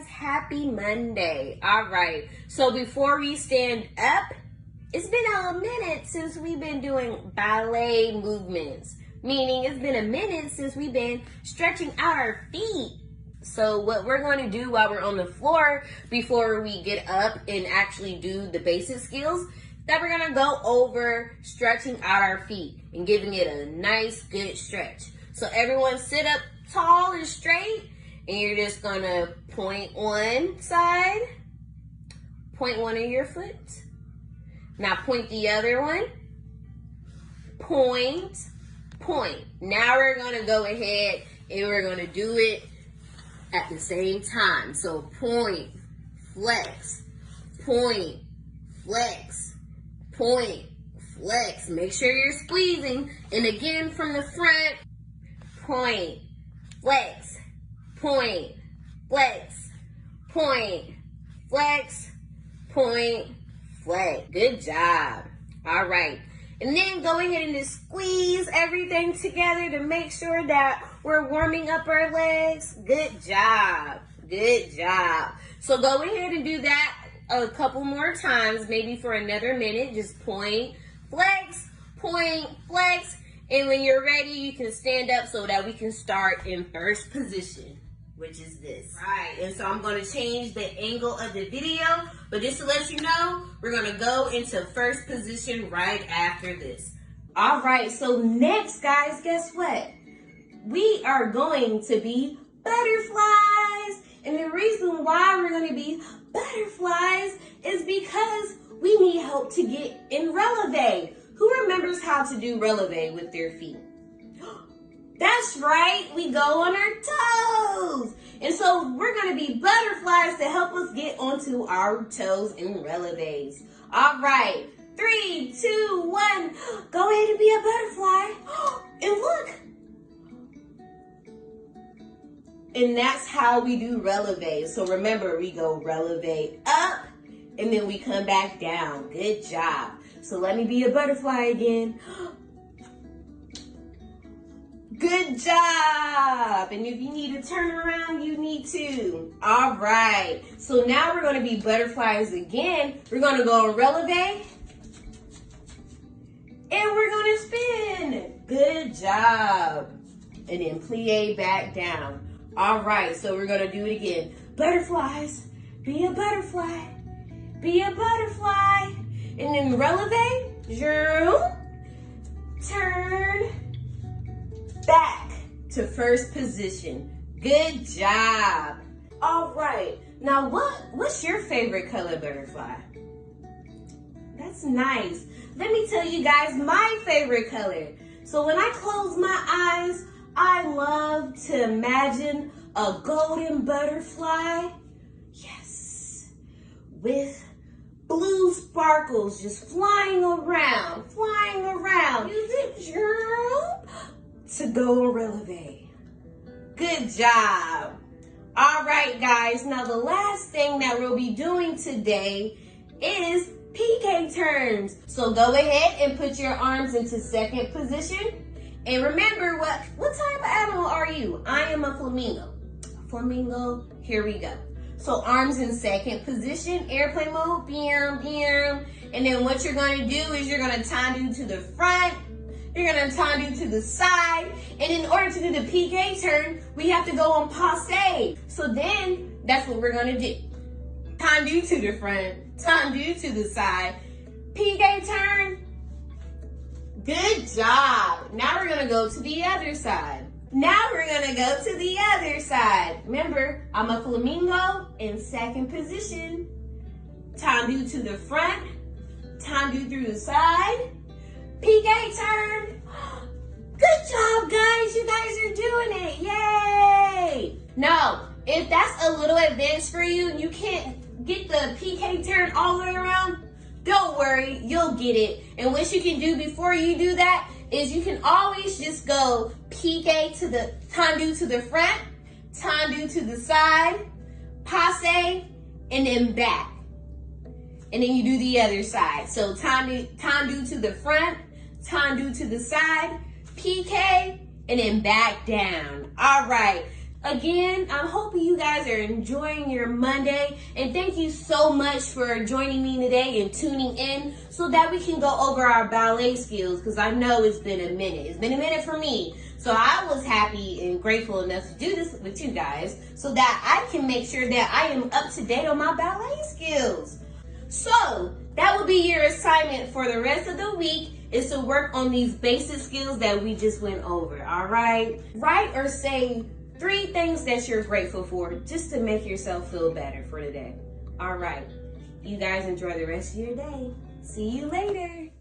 happy Monday. All right, so before we stand up, it's been a minute since we've been doing ballet movements, meaning it's been a minute since we've been stretching out our feet. So what we're going to do while we're on the floor before we get up and actually do the basic skills, that we're going to go over stretching out our feet and giving it a nice good stretch. So everyone sit up tall and straight, and you're just going to point one side, point one of your foot. Now point the other one, point, point. Now we're gonna go ahead and we're gonna do it at the same time. So point, flex, point, flex, point, flex. Make sure you're squeezing. And again from the front, point, flex, point, flex, point, flex, point, flex. Good job. All right. And then go ahead and just squeeze everything together to make sure that we're warming up our legs. Good job. Good job. So go ahead and do that a couple more times, maybe for another minute. Just point, flex, and when you're ready, you can stand up so that we can start in first position, which is this. Right, and so I'm gonna change the angle of the video, but just to let you know, we're gonna go into first position right after this. All right, so next, guys, guess what? We are going to be butterflies. And the reason why we're gonna be butterflies is because we need help to get in releve. Who remembers how to do releve with their feet? That's right, we go on our toes. And so we're gonna be butterflies to help us get onto our toes and releves. All right, 3, 2, 1, go ahead and be a butterfly. And look. And that's how we do releve. So remember, we go releve up and then we come back down. Good job. So let me be a butterfly again. Good job. And if you need to turn around, you need to. All right. So now we're going to be butterflies again. We're going to go on releve. And we're going to spin. Good job. And then plie back down. All right. So we're going to do it again. Butterflies. Be a butterfly. Be a butterfly. And then releve. Turn. Back to first position. Good job. All right. Now, what's your favorite color, butterfly? That's nice. Let me tell you guys my favorite color. So when I close my eyes, I love to imagine a golden butterfly. Yes. With blue sparkles just flying around. Use it, girl. To go on releve. Good job. All right, guys. Now, the last thing that we'll be doing today is PK turns. So go ahead and put your arms into second position. And remember, what type of animal are you? I am a flamingo. Flamingo, here we go. So arms in second position, airplane mode, bam, bam. And then what you're gonna do is you're gonna tendu to the front. You're gonna tendu to the side. And in order to do the PK turn, we have to go on passe. So then, that's what we're gonna do. Tendu to the front, tendu to the side, PK turn. Good job. Now we're gonna go to the other side. Now we're gonna go to the other side. Remember, I'm a flamingo in second position. Tendu to the front, tendu through the side, PK turn. Good job, guys. You guys are doing it. Yay! Now, if that's a little advanced for you and you can't get the PK turn all the way around, don't worry, you'll get it. And what you can do before you do that is you can always just go PK to the tendu to the front, tendu to the side, passe, and then back. And then you do the other side. So tendu to the front, tendu to the side, PK, and then back down. All right. Again, I'm hoping you guys are enjoying your Monday, and thank you so much for joining me today and tuning in so that we can go over our ballet skills, because I know it's been a minute. It's been a minute for me. So I was happy and grateful enough to do this with you guys so that I can make sure that I am up to date on my ballet skills. So that will be your assignment for the rest of the week, is to work on these basic skills that we just went over, all right? Write or say 3 things that you're grateful for just to make yourself feel better for the day. All right. You guys enjoy the rest of your day. See you later.